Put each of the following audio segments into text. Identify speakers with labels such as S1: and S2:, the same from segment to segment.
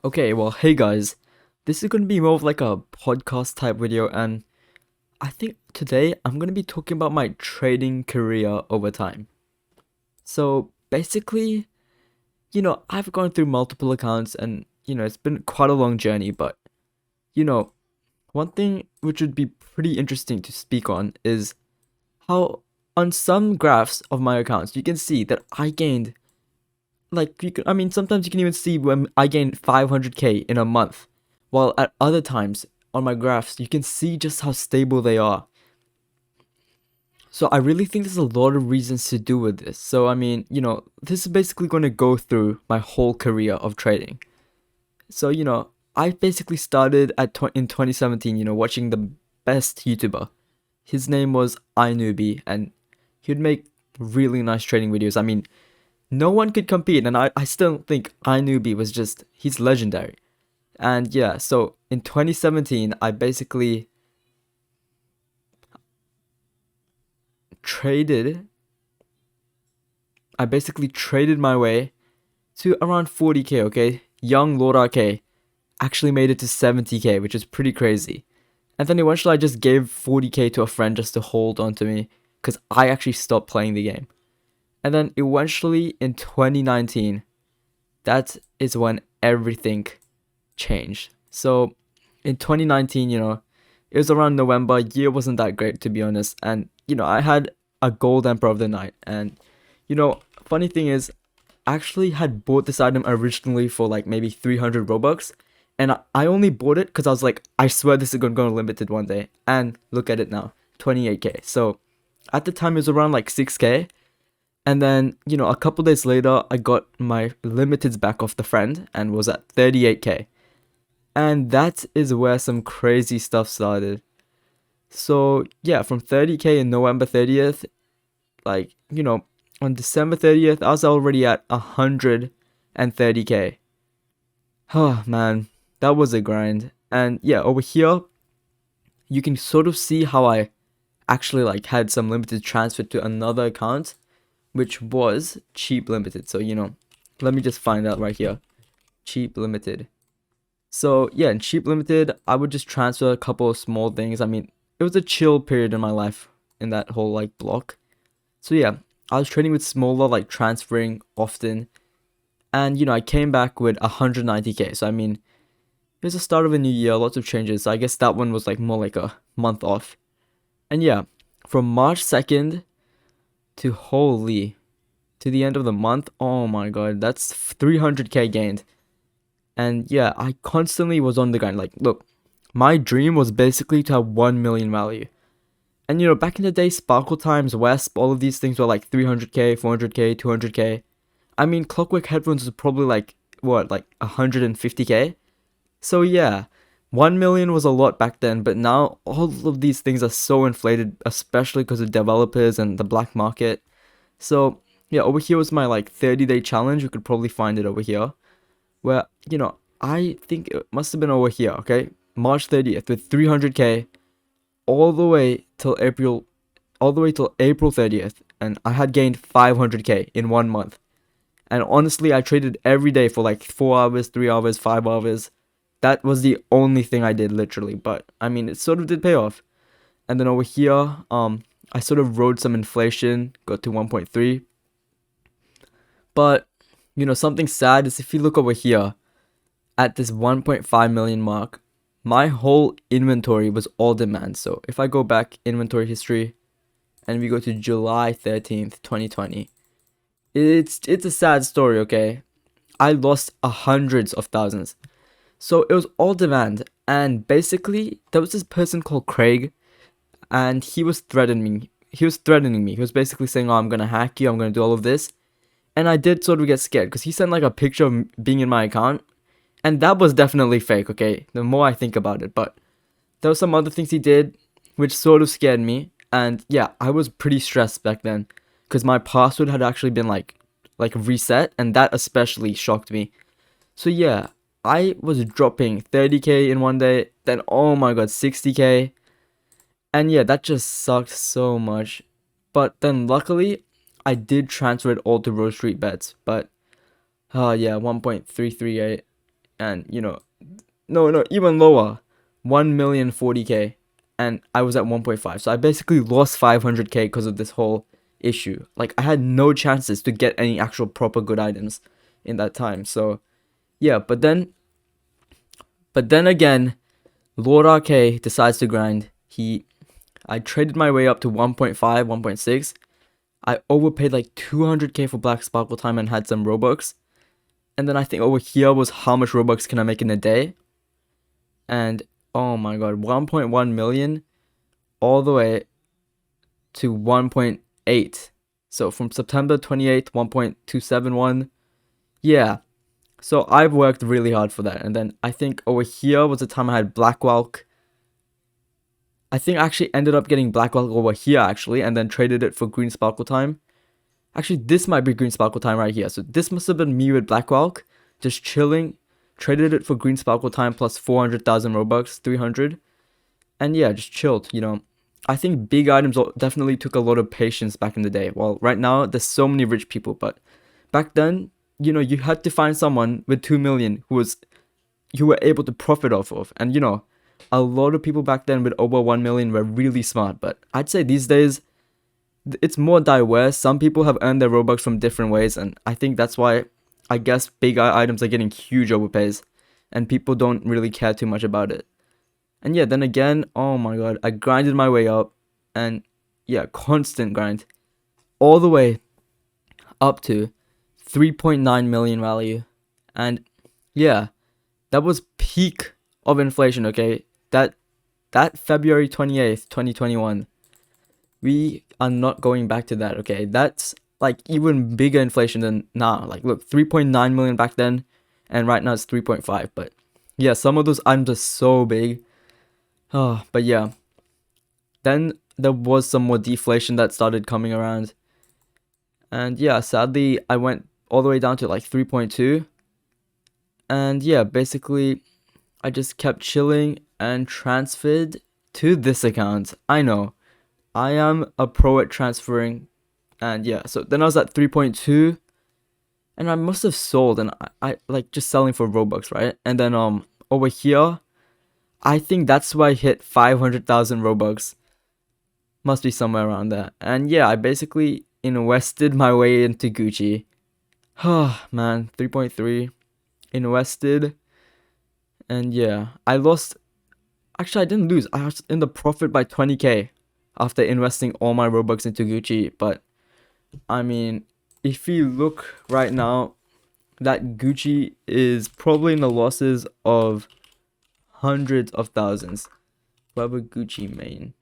S1: Okay, well, hey guys, this is gonna be more of like a podcast type video, and I think today I'm gonna be talking about my trading career over time. So basically, I've gone through multiple accounts, and it's been quite a long journey, but you know, one thing which would be pretty interesting to speak on is how on some graphs of my accounts you can see that I gained sometimes you can even see when I gained 500k in a month, while at other times on my graphs you can see just how stable they are. So I really think there's a lot of reasons to do with this. So this is basically going to go through my whole career of trading. So I basically started in 2017, watching the best YouTuber. His name was iNewbie, and he'd make really nice trading videos. No one could compete, and I still think iNewbie was he's legendary. And yeah, so in 2017, traded, I basically traded my way to around 40k, okay? Young Lord RK actually made it to 70k, which is pretty crazy. And then eventually I just gave 40k to a friend just to hold on to me, because I actually stopped playing the game. And then eventually in 2019, that is when everything changed. So in 2019, it was around November. Year wasn't that great, to be honest. And I had a gold emperor of the night. And funny thing is, I actually had bought this item originally for like maybe 300 Robux. And I only bought it because I was like, I swear this is going to go limited one day. And look at it now, 28k. So at the time, it was around like 6k. And then, a couple days later, I got my limiteds back off the friend and was at 38k. And that is where some crazy stuff started. So, yeah, from 30k in November 30th, on December 30th, I was already at 130k. Oh, man, that was a grind. And yeah, over here, you can sort of see how I actually had some limited transfer to another account, which was cheap limited. So, let me just find out right here. Cheap limited. So yeah, in cheap limited, I would just transfer a couple of small things. It was a chill period in my life in that whole block. So yeah, I was trading with smaller, transferring often. And I came back with 190k. So it was the start of a new year, lots of changes. So I guess that one was more like a month off. And yeah, from March 2nd to to the end of the month, oh my god, that's 300k gained. And yeah, I constantly was on the grind. Look, my dream was basically to have 1 million value. And back in the day, Sparkle Times, Wesp, all of these things were like 300k, 400k, 200k. Clockwork Headphones was probably what, 150k? So yeah, 1 million was a lot back then, but now all of these things are so inflated, especially because of developers and the black market. So yeah, over here was my 30-day challenge. You could probably find it over here where, I think it must have been over here, okay? March 30th with 300k all the way till April 30th, and I had gained 500k in 1 month. And honestly, I traded every day for 4 hours, 3 hours, 5 hours. That was the only thing I did literally, but it sort of did pay off. And then over here, I sort of rode some inflation, got to 1.3. But, something sad is if you look over here, at this 1.5 million mark, my whole inventory was all demand. So if I go back inventory history and we go to July 13th, 2020, it's a sad story, okay? I lost hundreds of thousands. So it was all demand, and basically there was this person called Craig, and he was threatening me. He was basically saying, "Oh, I'm gonna hack you. I'm gonna do all of this." And I did sort of get scared because he sent a picture of being in my account, and that was definitely fake, okay? The more I think about it. But there were some other things he did which sort of scared me. And yeah, I was pretty stressed back then because my password had actually been reset, and that especially shocked me. So yeah, I was dropping 30k in one day, then oh my god, 60k. And yeah, that just sucked so much. But then luckily, I did transfer it all to Rose Street Bets. But yeah, 1.338. and no, even lower, 1,040,000, and I was at 1.5. So I basically lost 500k because of this whole issue. Like I had no chances to get any actual proper good items in that time. So yeah, but then again, Lord RK decides to grind. I traded my way up to 1.5, 1.6. I overpaid like 200k for Black Sparkle time and had some Robux. And then I think over here was how much Robux can I make in a day? And oh my god, 1.1 million all the way to 1.8. So from September 28th, 1.271. Yeah. So I've worked really hard for that. And then I think over here was the time I had Black Walk. I think I actually ended up getting Black Walk over here actually, and then traded it for Green Sparkle time. Actually, this might be Green Sparkle time right here. So this must have been me with Black Walk, just chilling. Traded it for Green Sparkle time plus 400,000 Robux, 300. And yeah, just chilled, I think big items definitely took a lot of patience back in the day. Well, right now, there's so many rich people, but back then, you had to find someone with 2 million you were able to profit off of. And, a lot of people back then with over 1 million were really smart. But I'd say these days, it's more diverse. Some people have earned their Robux from different ways. And I think that's why I guess big items are getting huge overpays. And people don't really care too much about it. And yeah, then again, oh my god, I grinded my way up. And yeah, constant grind. All the way up to 3.9 million value. And yeah, that was peak of inflation, okay? That February 28th, 2021. We are not going back to that, okay? That's like even bigger inflation than now. Like look, 3.9 million back then, and right now it's 3.5. But yeah, some of those items are so big. Oh, but yeah. Then there was some more deflation that started coming around. And yeah, sadly, I went all the way down to like 3.2. And yeah, basically, I just kept chilling and transferred to this account. I know, I am a pro at transferring. And yeah, so then I was at 3.2. And I must have sold, and I like just selling for Robux, right? And then over here, I think that's why I hit 500,000 Robux. Must be somewhere around there. And yeah, I basically invested my way into Gucci. Man, 3.3 invested. And yeah, I lost. Actually, I didn't lose. I was in the profit by 20k after investing all my Robux into Gucci. But I mean, if you look right now, that Gucci is probably in the losses of hundreds of thousands. Whatever Gucci main.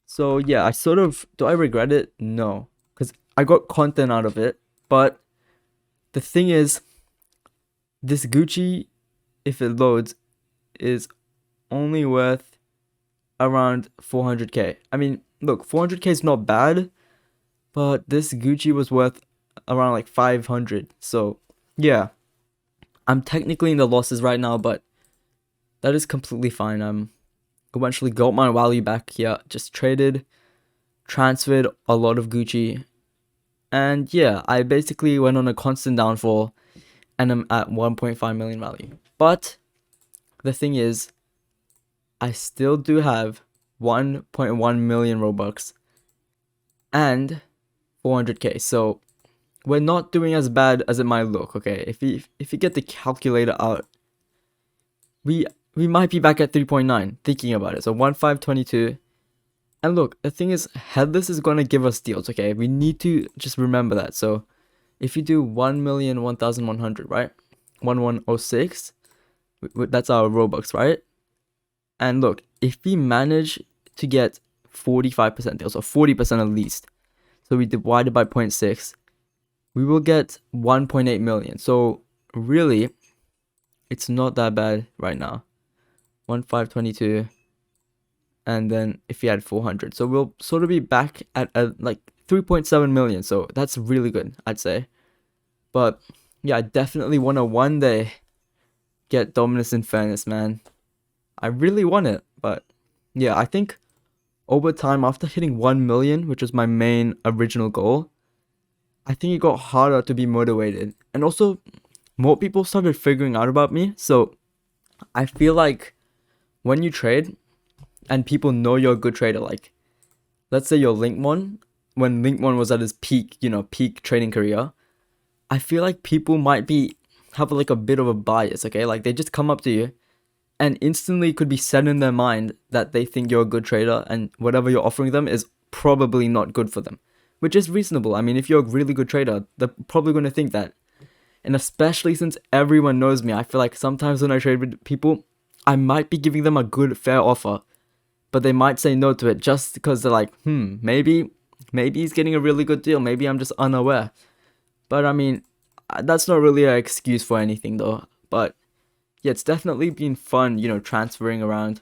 S1: So yeah, do I regret it? No, because I got content out of it. But the thing is, this Gucci, if it loads, is only worth around 400k. I mean, look, 400k is not bad, but this Gucci was worth around like 500. So yeah, I'm technically in the losses right now, but that is completely fine. I'm eventually got my value back here. Just traded, transferred a lot of Gucci, and yeah, I basically went on a constant downfall, and I'm at 1.5 million value. But the thing is, I still do have 1.1 million Robux and 400k. So we're not doing as bad as it might look. Okay, if you get the calculator out, we might be back at 3.9 thinking about it. So 1522. And look, the thing is, Headless is going to give us deals, okay? We need to just remember that. So if you do 1,001,100, right? 1106, that's our Robux, right? And look, if we manage to get 45% deals, or 40% at least, so we divide it by 0.6, we will get 1.8 million. So really, it's not that bad right now. 1522. And then if you add 400, so we'll sort of be back at like 3.7 million. So that's really good, I'd say. But yeah, I definitely want to one day get Dominus in Fairness, man. I really want it. But yeah, I think over time, after hitting 1 million, which was my main original goal, I think it got harder to be motivated. And also, more people started figuring out about me. So I feel like when you trade and people know you're a good trader, like let's say you're Linkmon, when Linkmon was at his peak, peak trading career, I feel like people might be have like a bit of a bias, okay? Like they just come up to you and instantly could be set in their mind that they think you're a good trader and whatever you're offering them is probably not good for them, which is reasonable. I mean, if you're a really good trader, they're probably going to think that. And especially since everyone knows me, I feel like sometimes when I trade with people, I might be giving them a good, fair offer, but they might say no to it just because they're like, maybe he's getting a really good deal. Maybe I'm just unaware. But I mean, that's not really an excuse for anything though. But yeah, it's definitely been fun, transferring around.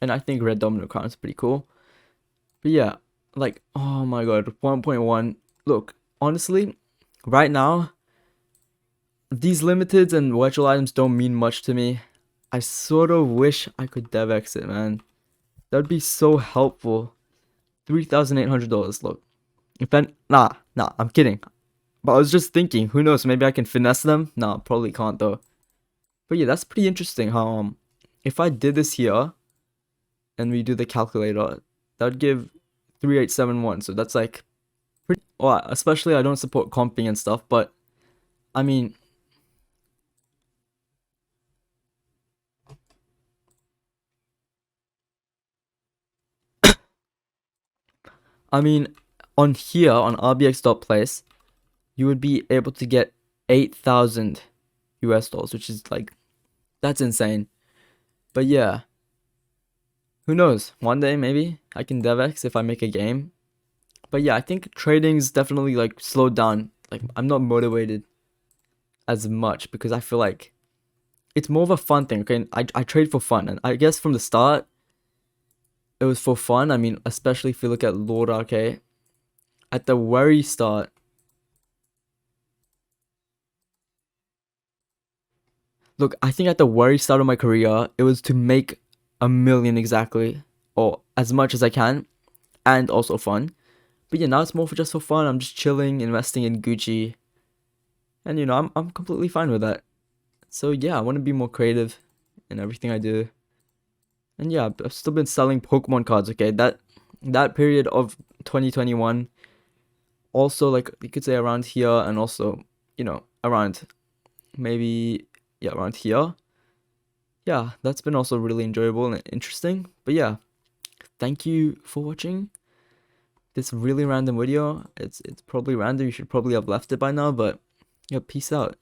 S1: And I think Red Domino Crown is pretty cool. But yeah, like, oh my god, 1.1. Look, honestly, right now, these limiteds and virtual items don't mean much to me. I sort of wish I could dev exit, man. That'd be so helpful. $3,800. Look, if then, nah, I'm kidding. But I was just thinking, who knows? Maybe I can finesse them. Nah, probably can't though. But yeah, that's pretty interesting. How if I did this here, and we do the calculator, that'd give 3871. So that's like pretty. Well, especially I don't support comping and stuff, but I mean, I mean, on here on rbx.place, you would be able to get 8,000 US dollars, which is like that's insane. But yeah, who knows? One day maybe I can DevX if I make a game. But yeah, I think trading's definitely like slowed down. Like I'm not motivated as much because I feel like it's more of a fun thing. Okay, I trade for fun, and I guess from the start it was for fun. I mean, especially if you look at Lord RK at the very start. Look, I think at the very start of my career, it was to make a million exactly, or as much as I can, and also fun. But yeah, now it's more for just for fun. I'm just chilling, investing in Gucci, and I'm completely fine with that. So yeah, I want to be more creative in everything I do. And yeah, I've still been selling Pokemon cards. Okay, that period of 2021, also like you could say around here, and also around maybe yeah around here. Yeah, that's been also really enjoyable and interesting. But yeah, thank you for watching this really random video. It's probably random. You should probably have left it by now, but yeah, peace out.